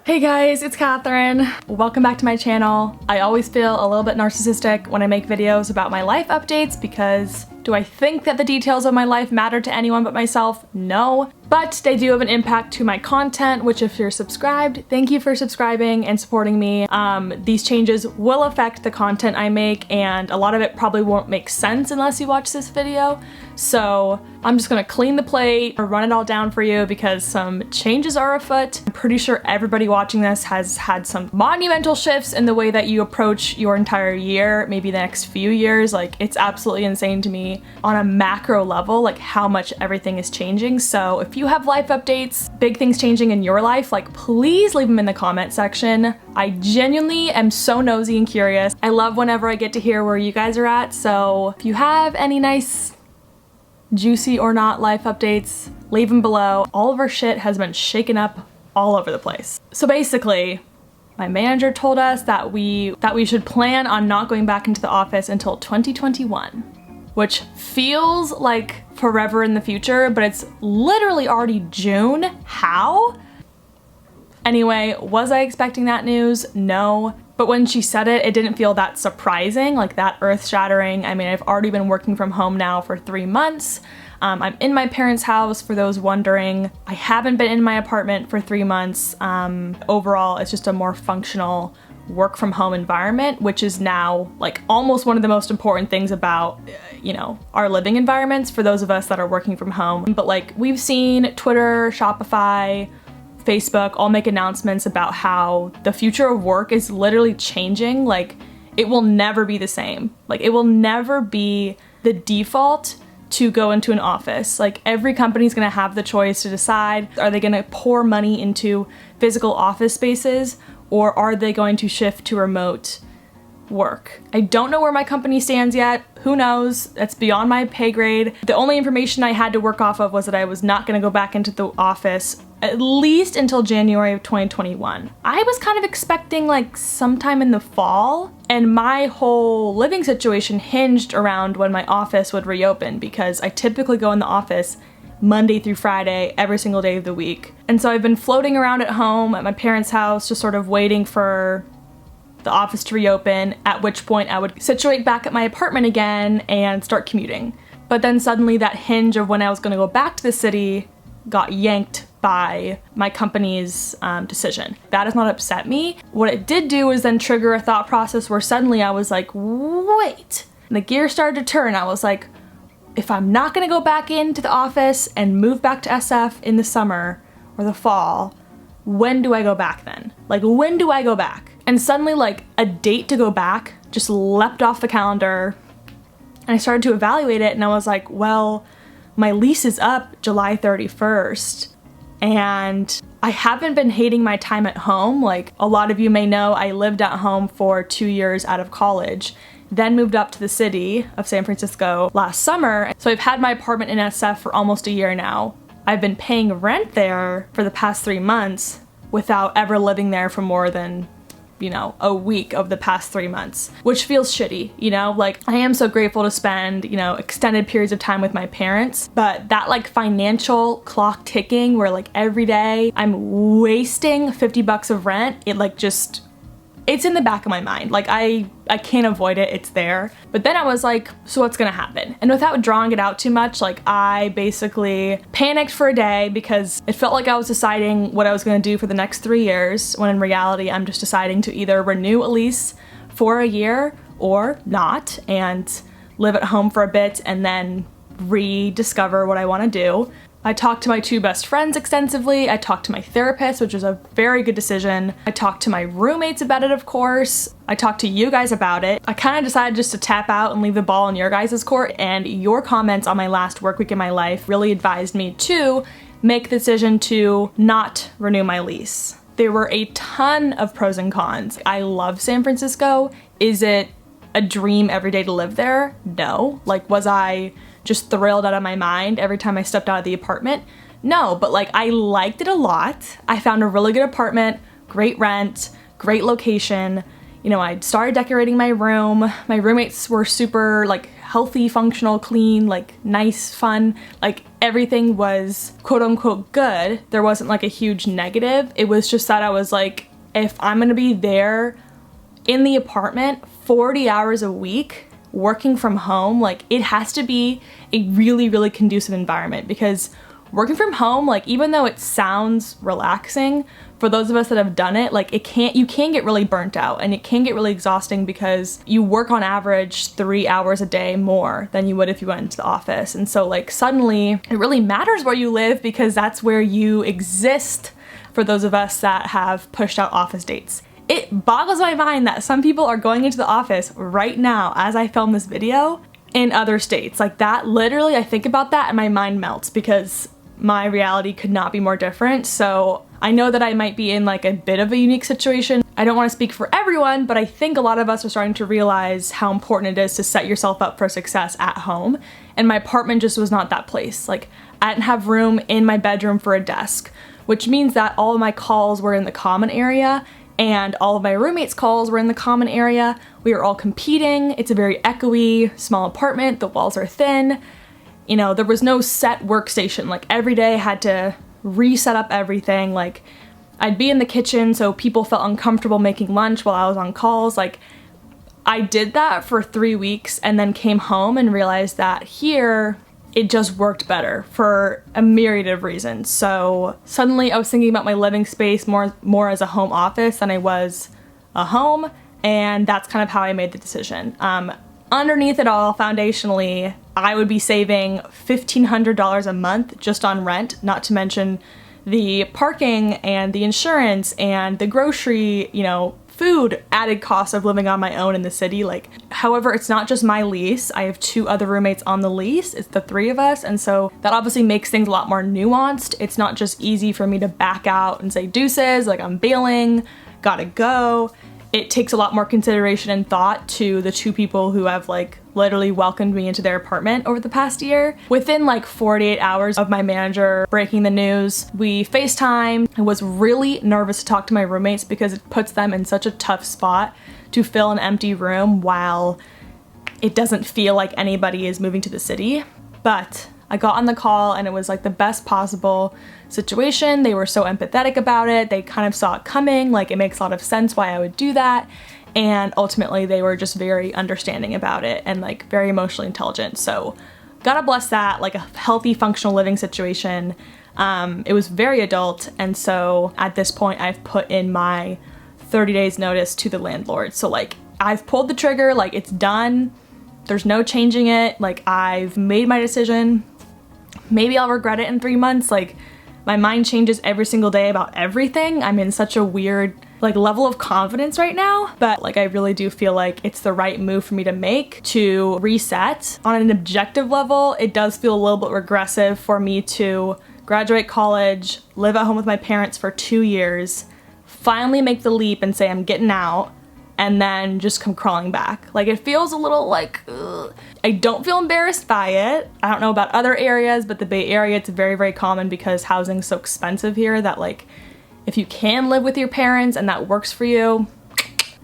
Hey guys, it's Catherine. Welcome back to my channel. I always feel a little bit narcissistic when I make videos about my life updates because do I think that the details of my life matter to anyone but myself? No. But they do have an impact to my content, which if you're subscribed, thank you for subscribing and supporting me. These changes will affect the content I make and a lot of it probably won't make sense unless you watch this video. So I'm just gonna clean the plate or run it all down for you because some changes are afoot. I'm pretty sure everybody watching this has had some monumental shifts in the way that you approach your entire year, maybe the next few years. Like, it's absolutely insane to me on a macro level, like how much everything is changing. So if you have life updates, big things changing in your life, like please leave them in the comment section. I genuinely am so nosy and curious. I love whenever I get to hear where you guys are at. So if you have any nice juicy or not life updates, leave them below. All of our shit has been shaken up all over the place. So basically, my manager told us that we should plan on not going back into the office until 2021, which feels like forever in the future, but it's literally already June. How? Anyway, was I expecting that news? No. But when she said it, it didn't feel that surprising, like that earth-shattering. I mean, I've already been working from home now for 3 months. I'm in my parents' house, for those wondering. I haven't been in my apartment for 3 months. Overall, it's just a more functional work from home environment, which is now like almost one of the most important things about, you know, our living environments for those of us that are working from home. But like, we've seen Twitter, Shopify, Facebook all make announcements about how the future of work is literally changing. Like, it will never be the same. Like, it will never be the default to go into an office. Like, every company's gonna have the choice to decide, are they gonna pour money into physical office spaces or are they going to shift to remote work? I don't know where my company stands yet. Who knows? That's beyond my pay grade. The only information I had to work off of was that I was not gonna go back into the office at least until January of 2021. I was kind of expecting like sometime in the fall, and my whole living situation hinged around when my office would reopen because I typically go in the office Monday through Friday, every single day of the week. And so I've been floating around at home at my parents' house, just sort of waiting for the office to reopen, at which point I would situate back at my apartment again and start commuting. But then suddenly that hinge of when I was gonna go back to the city got yanked by my company's decision. That does not upset me. What it did do is then trigger a thought process where suddenly I was like, wait, and the gear started to turn. I was like, if I'm not gonna go back into the office and move back to SF in the summer or the fall, when do I go back then? Like, when do I go back? And suddenly, like, a date to go back just leapt off the calendar, and I started to evaluate it, and I was like, well, my lease is up July 31st, and I haven't been hating my time at home. Like, a lot of you may know, I lived at home for 2 years out of college, then moved up to the city of San Francisco last summer. So I've had my apartment in SF for almost a year now. I've been paying rent there for the past 3 months without ever living there for more than, you know, a week of the past 3 months, which feels shitty, you know? Like, I am so grateful to spend, you know, extended periods of time with my parents, but that like financial clock ticking where like every day I'm wasting 50 bucks of rent, it like just, it's in the back of my mind. Like, I can't avoid it, it's there. But then I was like, so what's gonna happen? And without drawing it out too much, like, I basically panicked for a day because it felt like I was deciding what I was gonna do for the next 3 years, when in reality, I'm just deciding to either renew a lease for a year or not and live at home for a bit and then rediscover what I wanna do. I talked to my 2 best friends extensively. I talked to my therapist, which was a very good decision. I talked to my roommates about it, of course. I talked to you guys about it. I kind of decided just to tap out and leave the ball in your guys' court, and your comments on my last work week in my life really advised me to make the decision to not renew my lease. There were a ton of pros and cons. I love San Francisco. Is it a dream every day to live there? No. Like, was I just thrilled out of my mind every time I stepped out of the apartment? No, but like, I liked it a lot. I found a really good apartment, great rent, great location. You know, I started decorating my room. My roommates were super like healthy, functional, clean, like nice, fun. Like everything was quote unquote good. There wasn't like a huge negative. It was just that I was like, if I'm gonna be there in the apartment 40 hours a week, working from home, like it has to be a really, really conducive environment, because working from home, like even though it sounds relaxing, for those of us that have done it, like you can get really burnt out, and it can get really exhausting because you work on average 3 hours a day more than you would if you went into the office. And so like suddenly it really matters where you live, because that's where you exist for those of us that have pushed out office dates. It boggles my mind that some people are going into the office right now as I film this video in other states. Like that, literally, I think about that and my mind melts, because my reality could not be more different. So I know that I might be in like a bit of a unique situation. I don't want to speak for everyone, but I think a lot of us are starting to realize how important it is to set yourself up for success at home. And my apartment just was not that place. Like I didn't have room in my bedroom for a desk, which means that all of my calls were in the common area, and all of my roommates' calls were in the common area. We were all competing. It's a very echoey, small apartment. The walls are thin. You know, there was no set workstation. Like every day I had to reset up everything. Like I'd be in the kitchen so people felt uncomfortable making lunch while I was on calls. Like I did that for 3 weeks and then came home and realized that here it just worked better for a myriad of reasons. So suddenly I was thinking about my living space more as a home office than I was a home, and that's kind of how I made the decision. Underneath it all, foundationally, I would be saving $1,500 a month just on rent, not to mention the parking and the insurance and the grocery, you know, food added costs of living on my own in the city. Like, however, it's not just my lease. I have 2 other roommates on the lease. It's the 3 of us. And so that obviously makes things a lot more nuanced. It's not just easy for me to back out and say deuces, like I'm bailing, gotta go. It takes a lot more consideration and thought to the 2 people who have like literally welcomed me into their apartment over the past year. Within like 48 hours of my manager breaking the news, we FaceTime. I was really nervous to talk to my roommates because it puts them in such a tough spot to fill an empty room while it doesn't feel like anybody is moving to the city. But I got on the call and it was like the best possible situation. They were so empathetic about it. They kind of saw it coming. Like it makes a lot of sense why I would do that. And ultimately they were just very understanding about it and like very emotionally intelligent. So gotta bless that, like a healthy, functional living situation. It was very adult. And so at this point I've put in my 30 days notice to the landlord. So like I've pulled the trigger, like it's done. There's no changing it. Like I've made my decision. Maybe I'll regret it in 3 months. Like my mind changes every single day about everything. I'm in such a weird like level of confidence right now, but like I really do feel like it's the right move for me to make to reset. On an objective level, it does feel a little bit regressive for me to graduate college, live at home with my parents for 2 years, finally make the leap and say I'm getting out, and then just come crawling back. Like it feels a little like, ugh. I don't feel embarrassed by it. I don't know about other areas, but the Bay Area, it's very, very common because housing's so expensive here that like, if you can live with your parents and that works for you,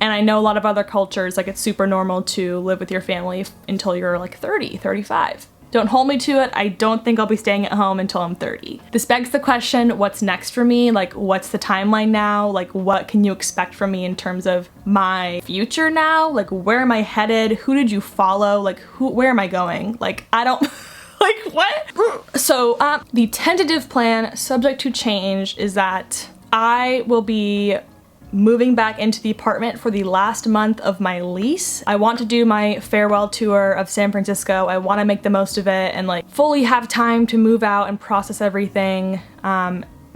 and I know a lot of other cultures, like it's super normal to live with your family until you're like 30, 35. Don't hold me to it. I don't think I'll be staying at home until I'm 30. This begs the question, what's next for me? Like, what's the timeline now? Like, what can you expect from me in terms of my future now? Like, where am I headed? Who did you follow? Like, where am I going? Like, I don't, like, what? So, the tentative plan, subject to change, is that I will be moving back into the apartment for the last month of my lease. I want to do my farewell tour of San Francisco. I want to make the most of it and like fully have time to move out and process everything.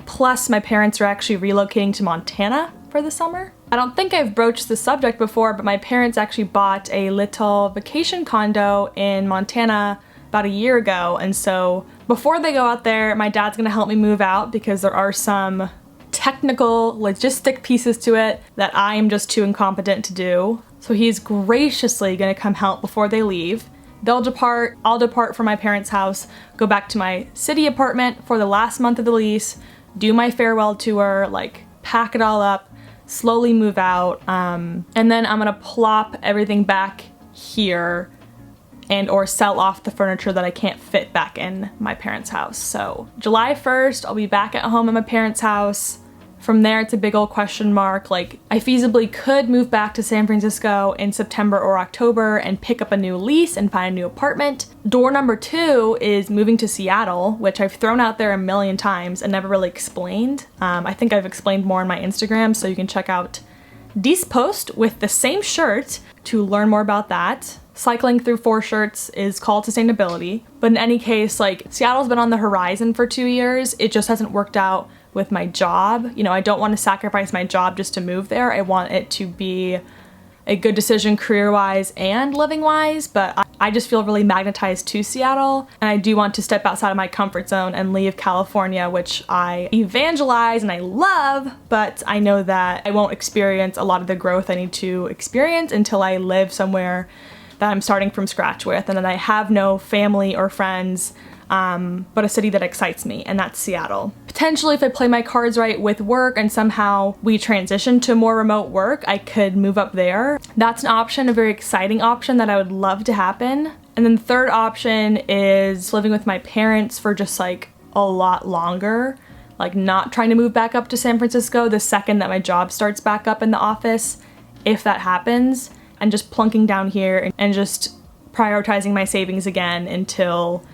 Plus my parents are actually relocating to Montana for the summer. I don't think I've broached the subject before, but my parents actually bought a little vacation condo in Montana about a year ago. And so before they go out there, my dad's gonna help me move out because there are some technical, logistic pieces to it that I am just too incompetent to do. So he's graciously gonna come help before they leave. They'll depart, I'll depart from my parents' house, go back to my city apartment for the last month of the lease, do my farewell tour, like pack it all up, slowly move out, and then I'm gonna plop everything back here and or sell off the furniture that I can't fit back in my parents' house. So July 1st, I'll be back at home in my parents' house. From there, it's a big old question mark. Like, I feasibly could move back to San Francisco in September or October and pick up a new lease and find a new apartment. Door number 2 is moving to Seattle, which I've thrown out there a million times and never really explained. I think I've explained more on my Instagram, so you can check out this post with the same shirt to learn more about that. Cycling through 4 shirts is called sustainability. But in any case, like, Seattle's been on the horizon for 2 years. It just hasn't worked out with my job. You know, I don't want to sacrifice my job just to move there. I want it to be a good decision career-wise and living-wise, but I just feel really magnetized to Seattle, and I do want to step outside of my comfort zone and leave California, which I evangelize and I love, but I know that I won't experience a lot of the growth I need to experience until I live somewhere that I'm starting from scratch with, and then I have no family or friends, but a city that excites me, and that's Seattle. Potentially, if I play my cards right with work and somehow we transition to more remote work, I could move up there. That's an option, a very exciting option that I would love to happen. And then the third option is living with my parents for just like a lot longer, like not trying to move back up to San Francisco the second that my job starts back up in the office, if that happens, and just plunking down here and just prioritizing my savings again until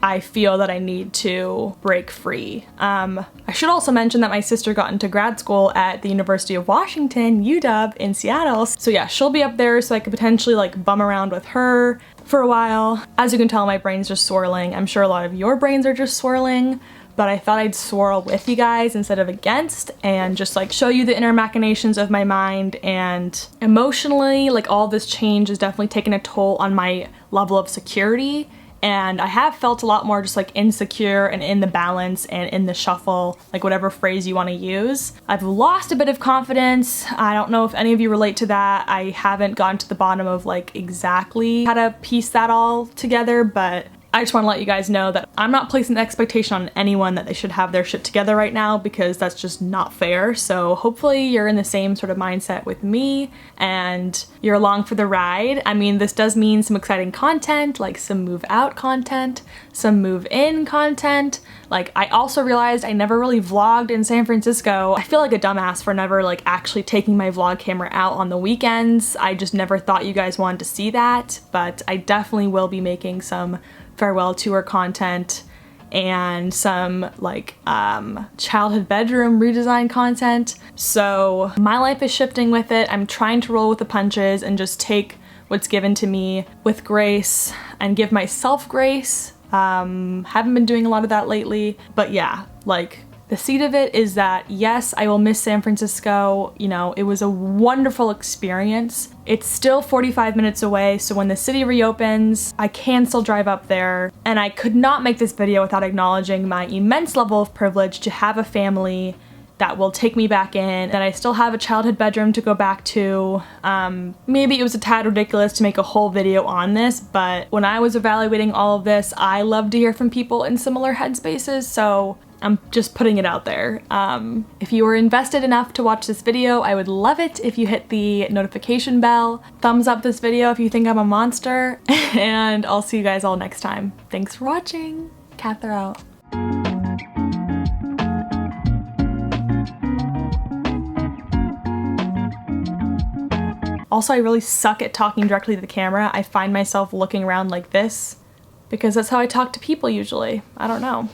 I feel that I need to break free. I should also mention that my sister got into grad school at the University of Washington, UW, in Seattle. So yeah, she'll be up there, so I could potentially like bum around with her for a while. As you can tell, my brain's just swirling. I'm sure a lot of your brains are just swirling, but I thought I'd swirl with you guys instead of against, and just like show you the inner machinations of my mind. And emotionally, like, all this change has definitely taken a toll on my level of security. And I have felt a lot more just like insecure and in the balance and in the shuffle, like whatever phrase you want to use. I've lost a bit of confidence. I don't know if any of you relate to that. I haven't gotten to the bottom of like exactly how to piece that all together, but I just want to let you guys know that I'm not placing the expectation on anyone that they should have their shit together right now, because that's just not fair. So hopefully you're in the same sort of mindset with me and you're along for the ride. I mean, this does mean some exciting content, like some move out content, some move in content. Like, I also realized I never really vlogged in San Francisco. I feel like a dumbass for never like actually taking my vlog camera out on the weekends. I just never thought you guys wanted to see that, but I definitely will be making some farewell tour content and some like childhood bedroom redesign content. So my life is shifting with it. I'm trying to roll with the punches and just take what's given to me with grace and give myself grace. Haven't been doing a lot of that lately, but yeah, like, the seed of it is that yes, I will miss San Francisco. You know, it was a wonderful experience. It's still 45 minutes away, so when the city reopens, I can still drive up there. And I could not make this video without acknowledging my immense level of privilege to have a family that will take me back in, that I still have a childhood bedroom to go back to. Maybe it was a tad ridiculous to make a whole video on this, but when I was evaluating all of this, I love to hear from people in similar headspaces, so I'm just putting it out there. If you were invested enough to watch this video, I would love it if you hit the notification bell. Thumbs up this video if you think I'm a monster, and I'll see you guys all next time. Thanks for watching. Katherout. Also, I really suck at talking directly to the camera. I find myself looking around like this because that's how I talk to people usually. I don't know.